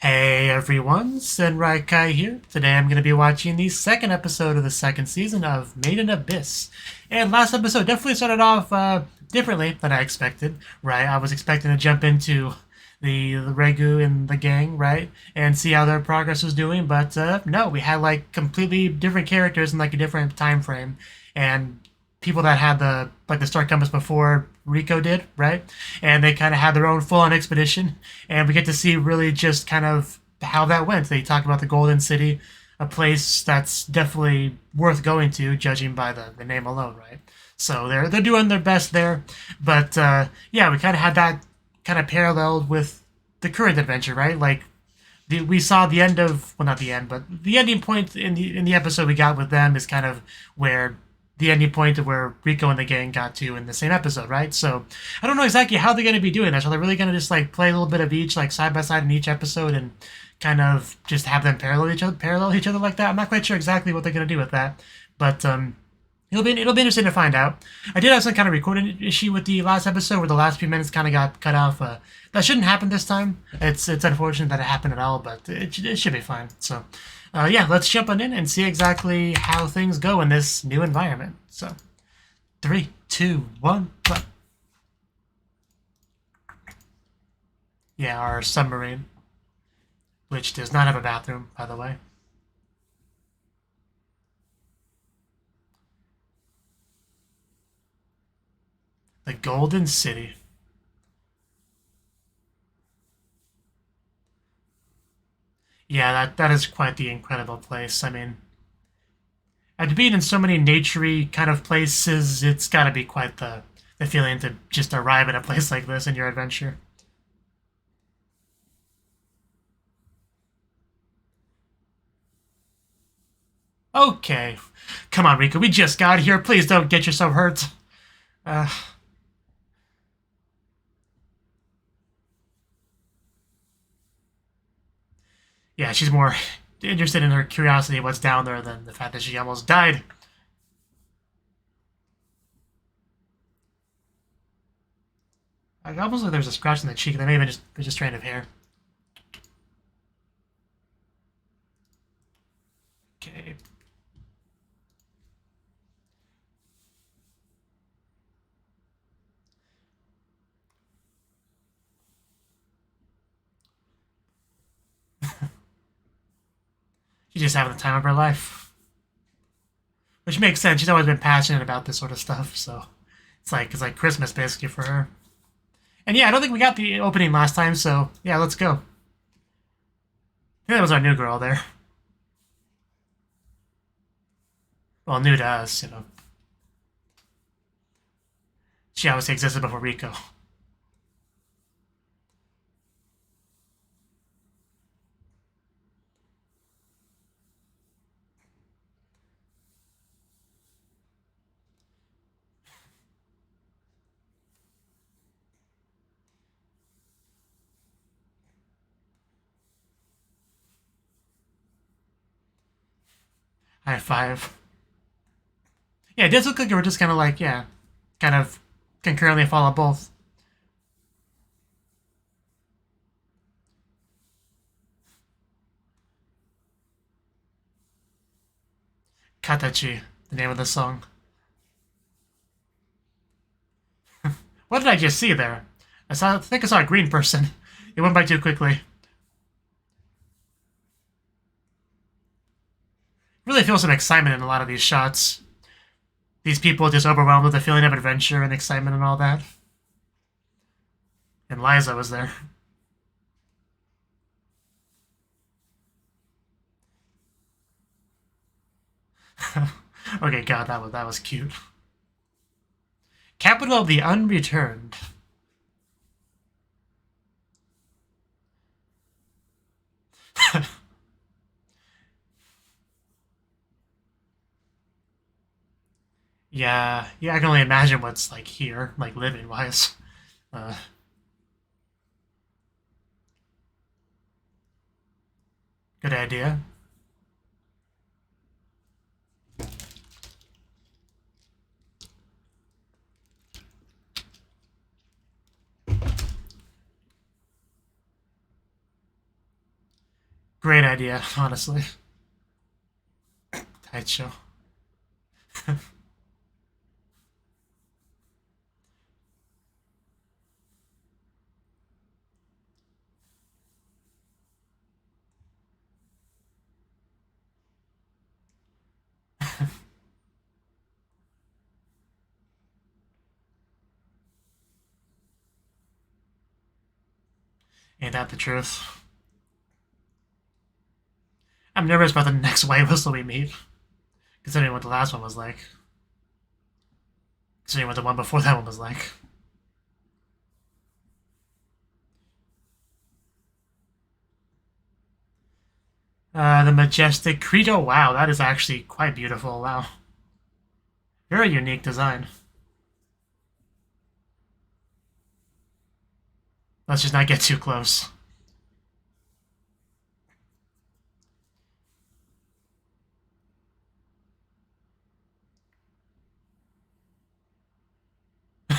Hey everyone, Yōkai here. Today I'm going to be watching the second episode of the second season of Made in Abyss. And last episode definitely started off differently than I expected, right? I was expecting to jump into the Regu and the gang, right? And see how their progress was doing, but no, we had like completely different characters in like a different time frame. And people that had the star compass before Rico did, right? And they kind of had their own full-on expedition, and we get to see really just kind of how that went. They talk about the Golden City, a place that's definitely worth going to, judging by the name alone, right? So they're doing their best there, but yeah, we kind of had that kind of paralleled with the current adventure, right? Like we saw the end of, well, not the end, but the ending point in the episode we got with them is kind of where the ending point of where Rico and the gang got to in the same episode, right? So I don't know exactly how they're going to be doing this. Are they really going to just like play a little bit of each, like side by side in each episode, and kind of just have them parallel each other like that? I'm not quite sure exactly what they're going to do with that, but it'll be interesting to find out. I did have some kind of recording issue with the last episode where the last few minutes kind of got cut off. That shouldn't happen this time. It's unfortunate that it happened at all, but it should be fine. So yeah, let's jump on in and see exactly how things go in this new environment. So, 3, 2, 1, play. Yeah, our submarine, which does not have a bathroom, by the way. The Golden City. Yeah, that is quite the incredible place. I mean, and being in so many naturey kind of places, it's got to be quite the feeling to just arrive at a place like this in your adventure. Okay, come on, Rico. We just got here. Please don't get yourself hurt. Uh, yeah, she's more interested in her curiosity of what's down there than the fact that she almost died. I almost like there's a scratch in the cheek. That may have been just a strand of hair. Okay. She's just having the time of her life. Which makes sense. She's always been passionate about this sort of stuff, so it's like Christmas basically for her. And yeah, I don't think we got the opening last time, so yeah, let's go. Yeah, that was our new girl there. Well, new to us, you know. She obviously existed before Rico. High five. Yeah, it does look like we're just kind of like, yeah, kind of concurrently follow both. Katachi, the name of the song. What did I just see there? I think I saw a green person. It went by too quickly. Really feel some excitement in a lot of these shots. These people just overwhelmed with the feeling of adventure and excitement and all that. And Liza was there. Okay, God, that was cute. Capital of the Unreturned. Yeah, yeah, I can only imagine what's like here, like living wise. Uh, Good idea. Great idea, honestly. Tight show. Ain't that the truth? I'm nervous about the next white whistle we meet, considering what the last one was like. Considering what the one before that one was like. The majestic Credo. Wow, that is actually quite beautiful. Wow. Very unique design. Let's just not get too close.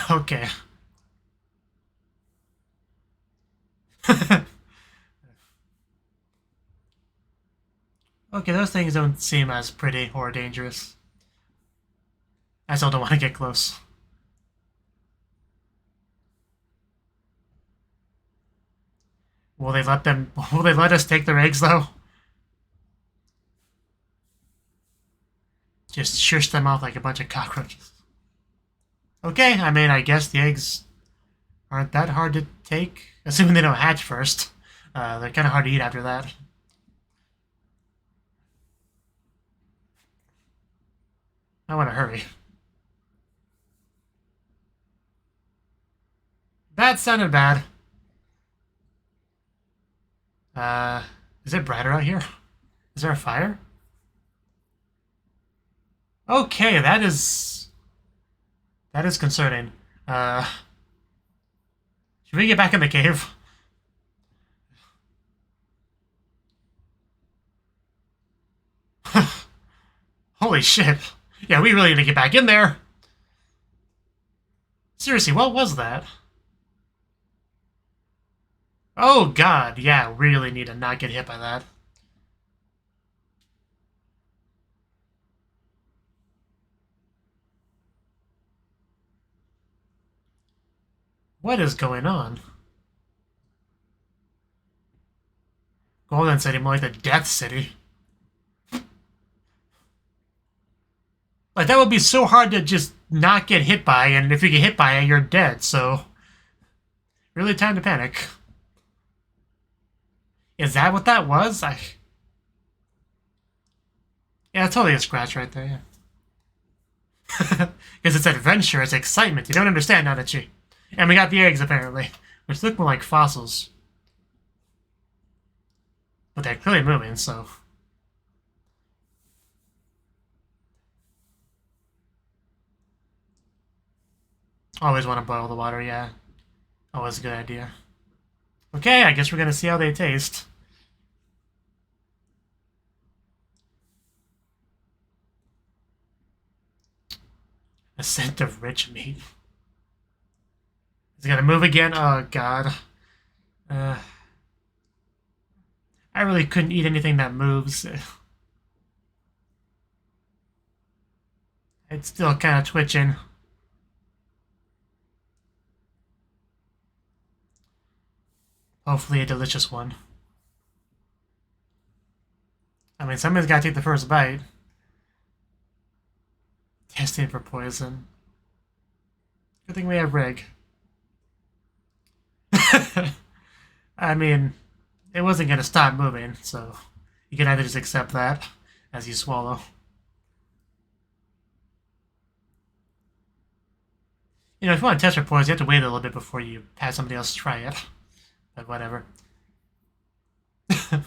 Okay. Okay, those things don't seem as pretty or dangerous. I still don't want to get close. Will they let them? Will they let us take their eggs though? Just shush them off like a bunch of cockroaches. Okay, I mean, I guess the eggs aren't that hard to take, assuming they don't hatch first. They're kind of hard to eat after that. I want to hurry. That sounded bad. Is it brighter out here? Is there a fire? Okay, that is concerning. Should we get back in the cave? Holy shit. Yeah, we really need to get back in there. Seriously, what was that? Oh god, yeah, really need to not get hit by that. What is going on? Golden City, more like the Death City. Like, that would be so hard to just not get hit by, and if you get hit by it, you're dead, so... Really time to panic. Is that what that was? Yeah, it's totally a scratch right there, yeah. Because it's adventure, it's excitement. You don't understand, now that you... And we got the eggs, apparently. Which look more like fossils. But they're clearly moving, so... Always want to boil the water, yeah. Always a good idea. Okay, I guess we're gonna see how they taste. A scent of rich meat. Is it gonna move again? Oh god. I really couldn't eat anything that moves. It's still kind of twitching. Hopefully a delicious one. I mean, somebody's got to take the first bite. Testing for poison. Good thing we have Rig. I mean, it wasn't going to stop moving, so you can either just accept that as you swallow. You know, if you want to test for poison, you have to wait a little bit before you have somebody else try it. But whatever. And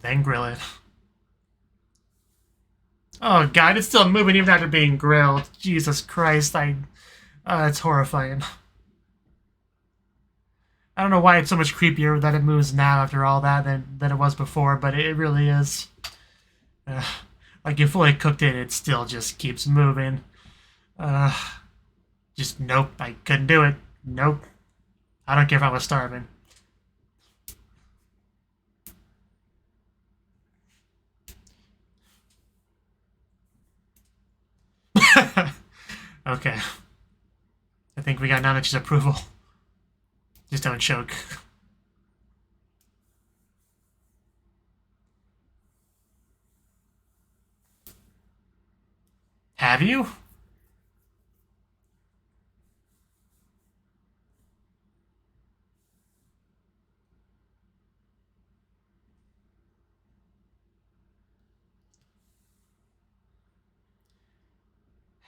then grill it. Oh god, it's still moving even after being grilled. Jesus Christ, it's horrifying. I don't know why it's so much creepier that it moves now after all that than it was before, but it really is. Like, you fully cooked it, it still just keeps moving. Just nope, I couldn't do it. Nope. I don't care if I was starving. Okay. I think we got Nanachi's approval. Just don't choke. Have you?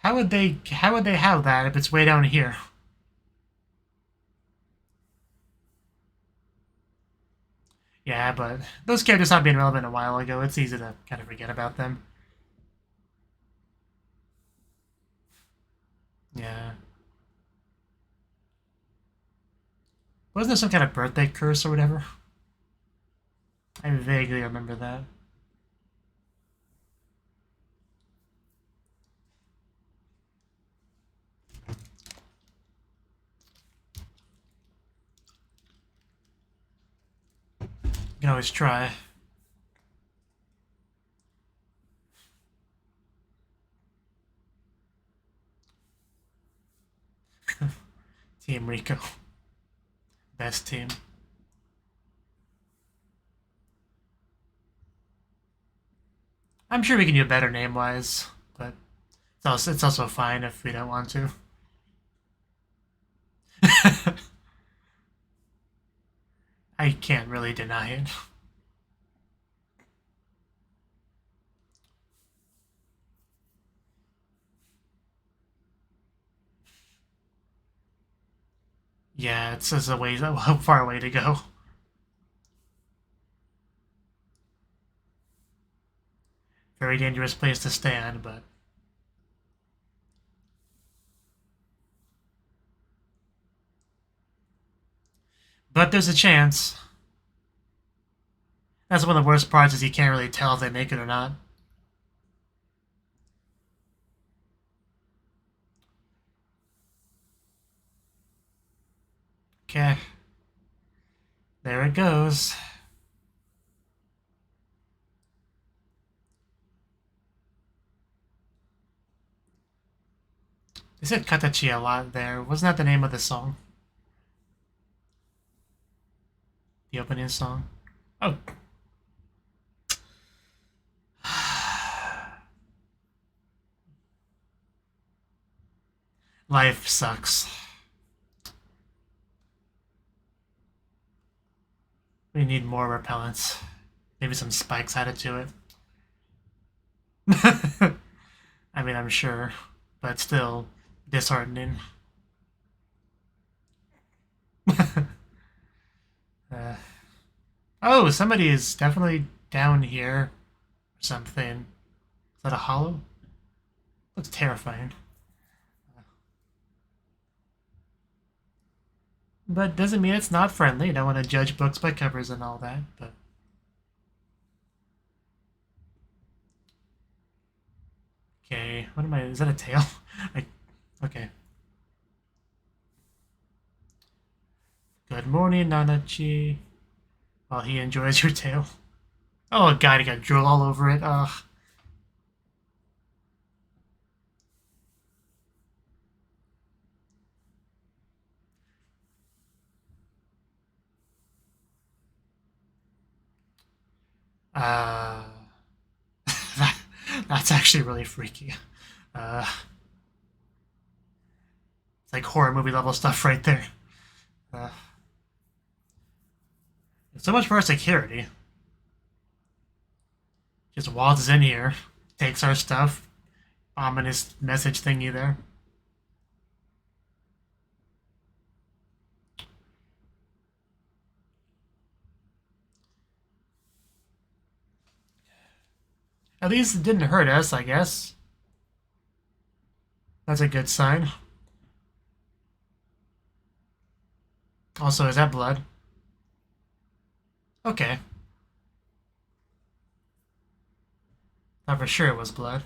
How would they have that if it's way down here? Yeah, but those characters stopped being relevant a while ago. It's easy to kind of forget about them. Yeah. Wasn't there some kind of birthday curse or whatever? I vaguely remember that. You can always try. Team Rico. Best team. I'm sure we can do better name-wise, but it's also fine if we don't want to. I can't really deny it. Yeah, it's a far way to go. Very dangerous place to stand, but there's a chance. That's one of the worst parts is you can't really tell if they make it or not. Okay. There it goes. They said Katachi a lot there. Wasn't that the name of the song? The opening song? Oh. Life sucks. We need more repellents. Maybe some spikes added to it. I mean, I'm sure, but still disheartening. Oh, somebody is definitely down here or something. Is that a hollow? Looks terrifying. But doesn't mean it's not friendly. You don't want to judge books by covers and all that, but... Okay, what am I... Is that a tail? Okay. Good morning, Nanachi. While he enjoys your tail. Oh god, he got drool all over it. Ugh. Uh... That's actually really freaky. It's like horror movie level stuff right there. So much for our security. Just waltzes in here, takes our stuff. Ominous message thingy there. At least it didn't hurt us, I guess. That's a good sign. Also, is that blood? Okay. Thought for sure it was blood.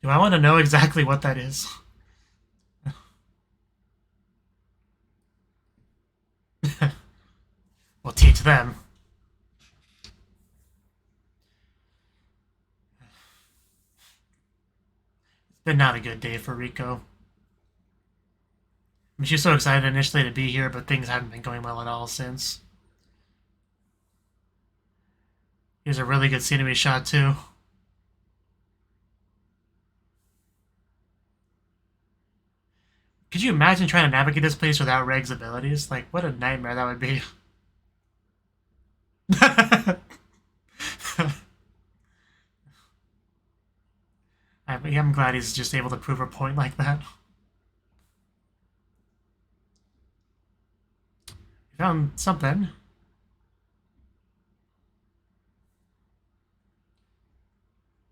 Do I want to know exactly what that is? We'll teach them. It's been not a good day for Rico. I mean, she's so excited initially to be here, but things haven't been going well at all since. Here's a really good scenery shot, too. Could you imagine trying to navigate this place without Reg's abilities? Like, what a nightmare that would be. I'm glad he's just able to prove a point like that. We found something.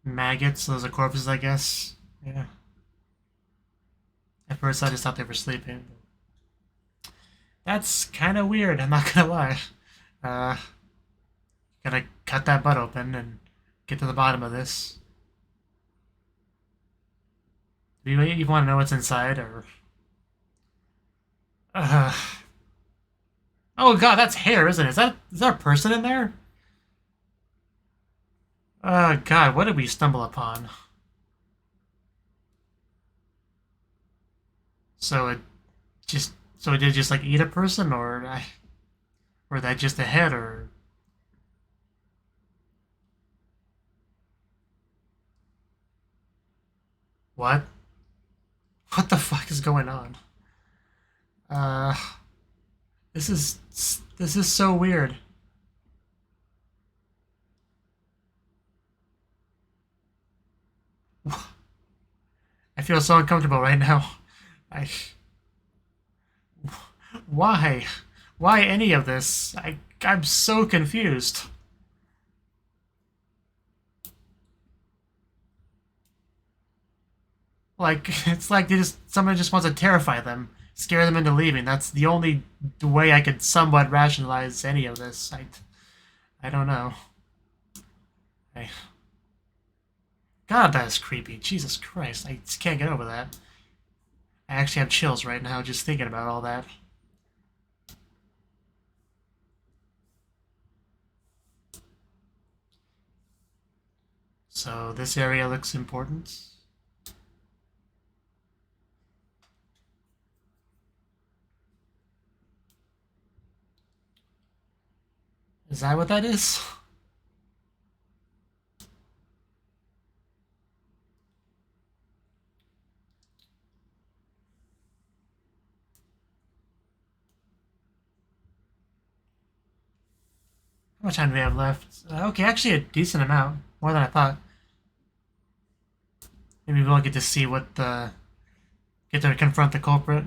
Maggots, those are corpses, I guess. Yeah. At first, I just thought they were sleeping. That's kind of weird, I'm not gonna lie. Gotta cut that butt open and get to the bottom of this. Do you even want to know what's inside, or... Oh god, that's hair, isn't it? Is there a person in there? God, what did we stumble upon? So it did just like eat a person, or that just a head, or... What? What the fuck is going on? This is so weird. I feel so uncomfortable right now. Why? Why any of this? I'm so confused. Like, it's like someone just wants to terrify them, scare them into leaving. That's the only way I could somewhat rationalize any of this. I don't know. God, that is creepy. Jesus Christ, I just can't get over that. I actually have chills right now just thinking about all that. So this area looks important. Is that what that is? How much time do we have left? Okay, actually a decent amount. More than I thought. Maybe we'll get to see what get to confront the culprit.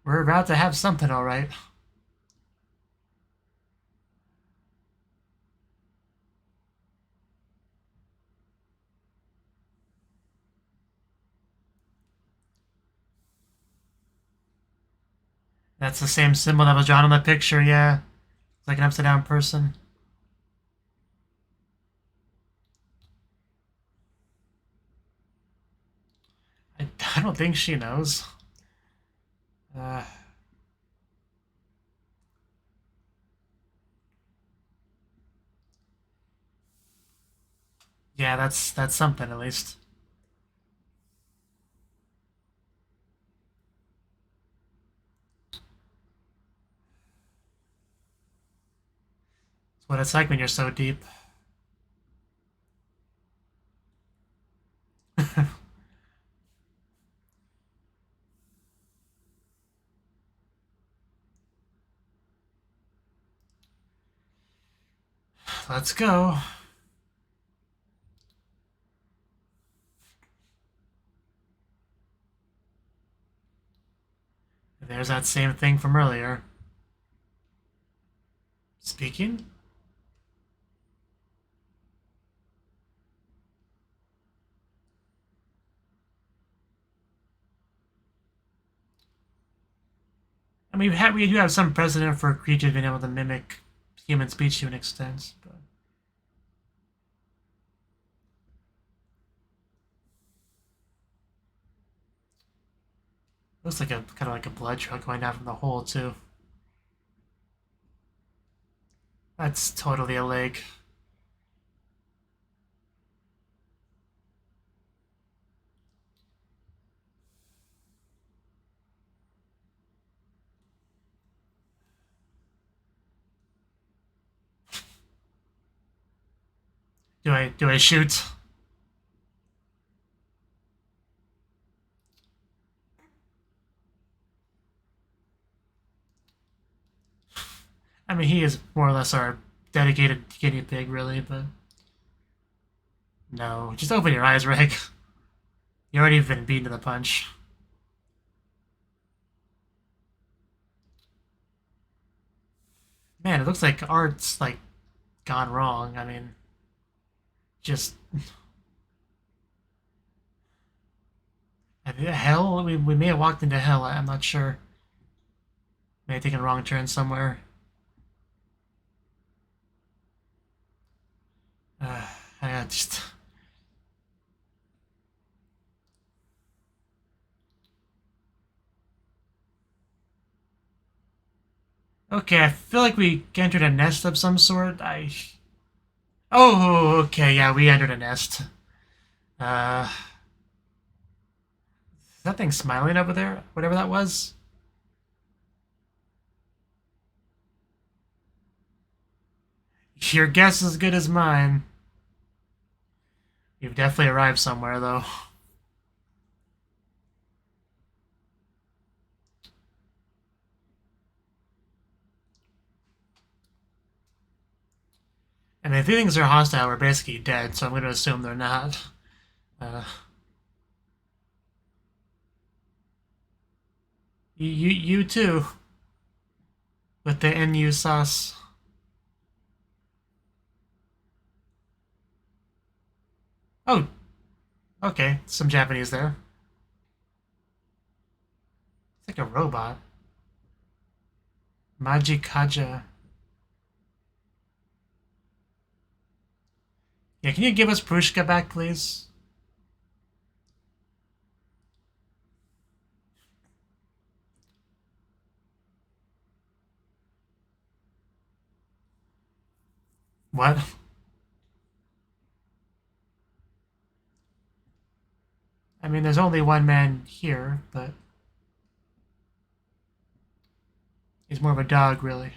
We're about to have something, alright. That's the same symbol that was drawn on the picture, yeah. It's like an upside down person. I don't think she knows. Yeah, that's something at least. It's what it's like when you're so deep. Let's go. there's that same thing from earlier. Speaking? I mean, we do have some precedent for creatures being able to mimic human speech to an extent, but looks like a kind of like a blood trail going down from the hole too. That's totally a leg. Do I shoot? I mean, he is more or less our dedicated guinea pig, really, but no, just open your eyes, Rick. You already been beaten to the punch. Man, it looks like art's like gone wrong. I mean, just hell. We may have walked into hell. I'm not sure. May have taken a wrong turn somewhere. I just. Okay, I feel like we entered a nest of some sort. Oh, okay, yeah, we entered a nest. Is that thing smiling over there? Whatever that was? Your guess is as good as mine. You've definitely arrived somewhere, though. And if things are hostile, we're basically dead, so I'm going to assume they're not. Uh, you too. With the NU sauce. Oh, okay. Some Japanese there. It's like a robot. Majikaja. Yeah, can you give us Prushka back, please? What? I mean, there's only one man here, but he's more of a dog, really.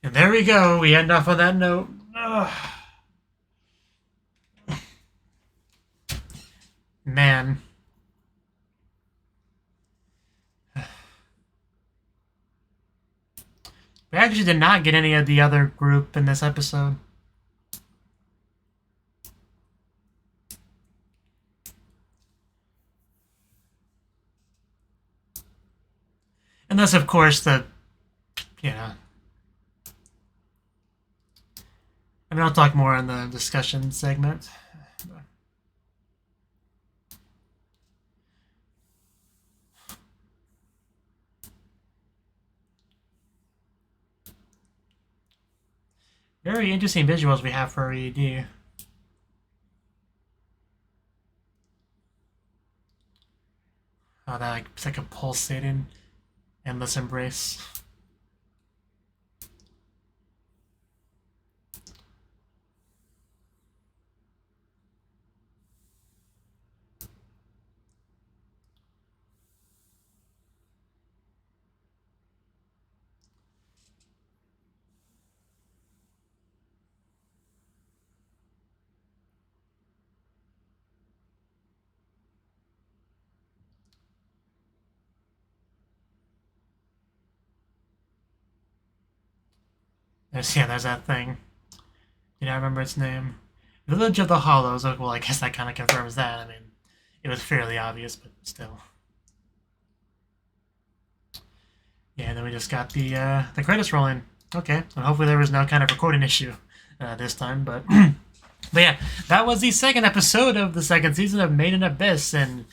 And there we go. We end off on that note. Ugh. Man. We actually did not get any of the other group in this episode. Unless, of course, you know. I mean, I'll talk more in the discussion segment. Very interesting visuals we have for ED. Oh, that like, it's like a pulsating endless embrace. There's that thing. You know, I remember its name. Village of the Hollows. Oh, well, I guess that kind of confirms that. I mean, it was fairly obvious, but still. Yeah, and then we just got the credits rolling. Okay, well, hopefully there was no kind of recording issue this time, but but yeah, that was the second episode of the second season of Made in Abyss, and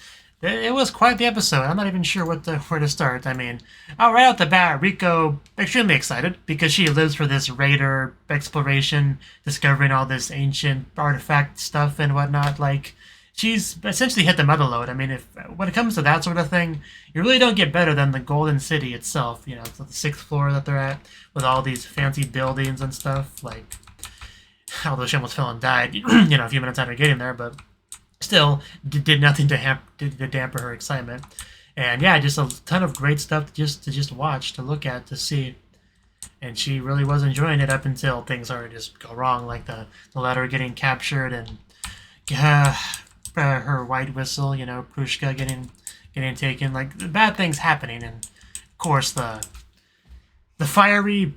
it was quite the episode. I'm not even sure where to start. I mean, right out the bat, Riko extremely excited because she lives for this raider exploration, discovering all this ancient artifact stuff and whatnot. Like, she's essentially hit the meta load. I mean, when it comes to that sort of thing, you really don't get better than the Golden City itself. You know, it's the 6th floor that they're at with all these fancy buildings and stuff. Like, although she almost fell and died, you know, a few minutes after getting there, but still did nothing to damper her excitement. And yeah, just a ton of great stuff to just watch, to look at, to see. And she really was enjoying it up until things started to just go wrong, like the letter getting captured and her white whistle, you know, Prushka getting taken, like bad things happening, and of course the fiery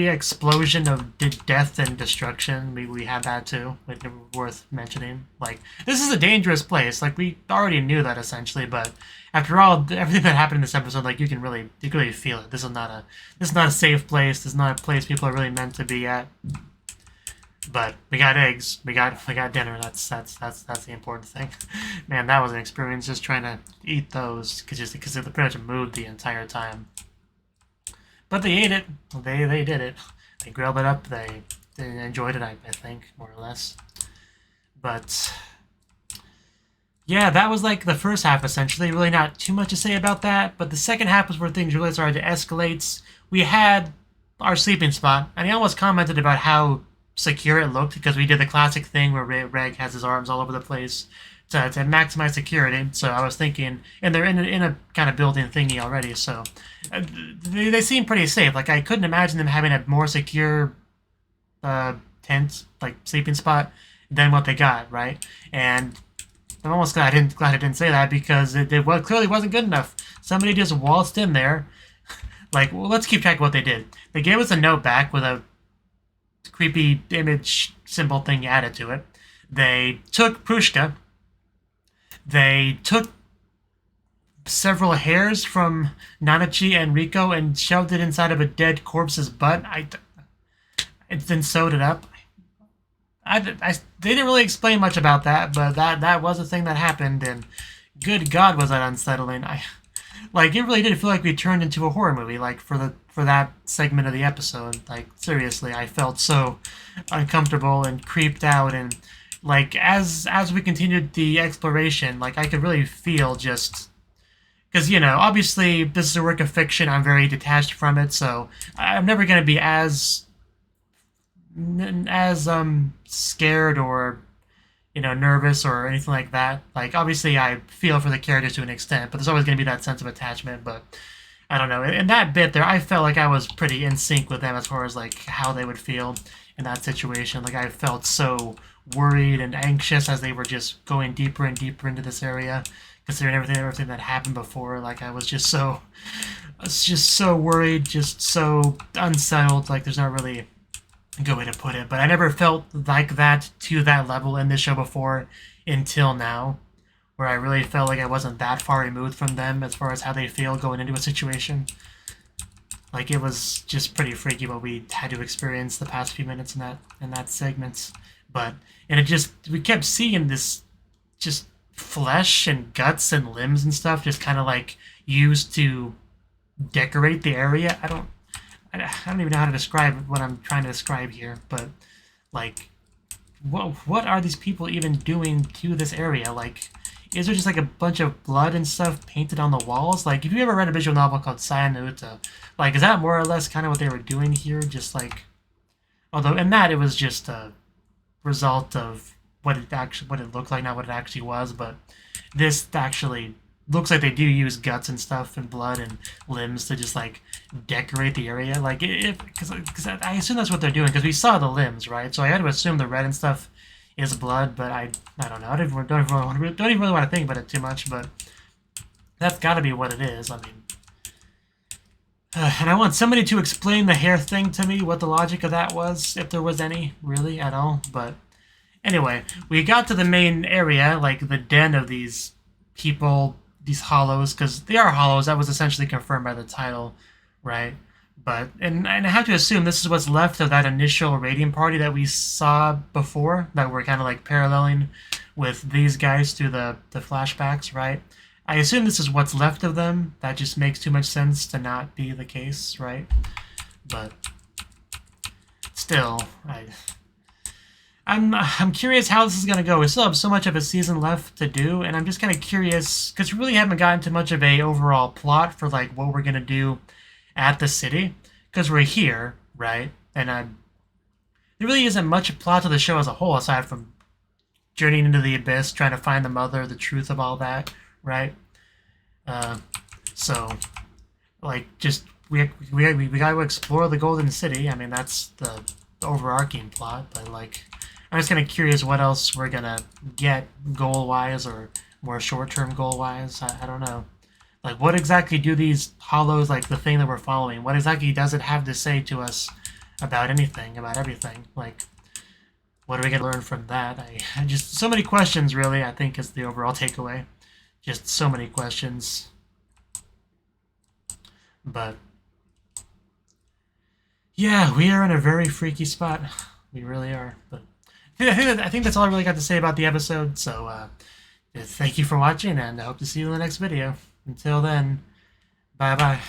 explosion of death and destruction. We had that too, like, worth mentioning. Like, this is a dangerous place. Like, we already knew that essentially, but after all, everything that happened in this episode, like, you can really feel it. This is not a safe place. This is not a place people are really meant to be at. But we got eggs. We got dinner. That's the important thing. Man, that was an experience just trying to eat those because they pretty much moved the entire time. But they ate it. They did it. They grilled it up. They enjoyed it, I think, more or less. But yeah, that was like the first half, essentially. Really not too much to say about that. But the second half was where things really started to escalate. We had our sleeping spot, and he almost commented about how secure it looked because we did the classic thing where Reg has his arms all over the place to maximize security. So I was thinking, and they're in a kind of built-in thingy already, so they seem pretty safe. Like, I couldn't imagine them having a more secure tent, like sleeping spot, than what they got, right? And I'm almost glad I didn't say that because it clearly wasn't good enough. Somebody just waltzed in there. Like, well, let's keep track of what they did. They gave us a note back with a creepy image symbol thing added to it. They took Prushka. They took several hairs from Nanachi and Riko and shoved it inside of a dead corpse's butt. It then sewed it up. They didn't really explain much about that, but that was a thing that happened, and good God, was that unsettling. Like, it really did feel like we turned into a horror movie, like, for that segment of the episode. Like, seriously, I felt so uncomfortable and creeped out, and like, as we continued the exploration, like, I could really feel just, because, you know, obviously this is a work of fiction, I'm very detached from it, so I'm never going to be as scared or, you know, nervous or anything like that. Like, obviously I feel for the characters to an extent, but there's always going to be that sense of attachment. But I don't know, in that bit there, I felt like I was pretty in sync with them as far as, like, how they would feel in that situation. Like, I felt so worried and anxious as they were just going deeper and deeper into this area, considering everything that happened before. Like, I was just so worried, just so unsettled. Like, there's not really a good way to put it, but I never felt like that to that level in this show before until now, where I really felt like I wasn't that far removed from them as far as how they feel going into a situation. Like, it was just pretty freaky what we had to experience the past few minutes in that segment. But, and we kept seeing this just flesh and guts and limbs and stuff just kind of, like, used to decorate the area. I don't even know how to describe what I'm trying to describe here, but, like, what are these people even doing to this area? Like, is there just, like, a bunch of blood and stuff painted on the walls? Like, if you ever read a visual novel called Sayanuta, like, is that more or less kind of what they were doing here? Just, like, although in that it was just a result of what it looked like, not what it actually was, but this actually looks like they do use guts and stuff and blood and limbs to just, like, decorate the area. Like, because I assume that's what they're doing, because we saw the limbs, right? So I had to assume the red and stuff is blood, but I don't know. I don't even really want to think about it too much, but that's got to be what it is. I mean, And I want somebody to explain the hair thing to me, what the logic of that was, if there was any, really, at all. But anyway, we got to the main area, like the den of these people, these hollows, because they are hollows. That was essentially confirmed by the title, right? But, and I have to assume this is what's left of that initial raiding party that we saw before, that we're kind of like paralleling with these guys through the flashbacks, right? I assume this is what's left of them. That just makes too much sense to not be the case, right? But still, I'm curious how this is going to go. We still have so much of a season left to do, and I'm just kind of curious, because we really haven't gotten to much of a overall plot for like what we're going to do at the city, because we're here, right? And there really isn't much plot to the show as a whole, aside from journeying into the abyss, trying to find the mother, the truth of all that, right? So, like, just we got to explore the Golden City. I mean, that's the overarching plot, but like, I'm just kind of curious what else we're gonna get goal-wise, or more short-term goal-wise. I don't know. Like, what exactly do these hollows, like the thing that we're following, what exactly does it have to say to us about anything, about everything? Like, what are we gonna learn from that? I just, so many questions, really, I think, is the overall takeaway. Just so many questions. But yeah, we are in a very freaky spot. We really are. But I think that's all I really got to say about the episode. So thank you for watching, and I hope to see you in the next video. Until then, bye-bye.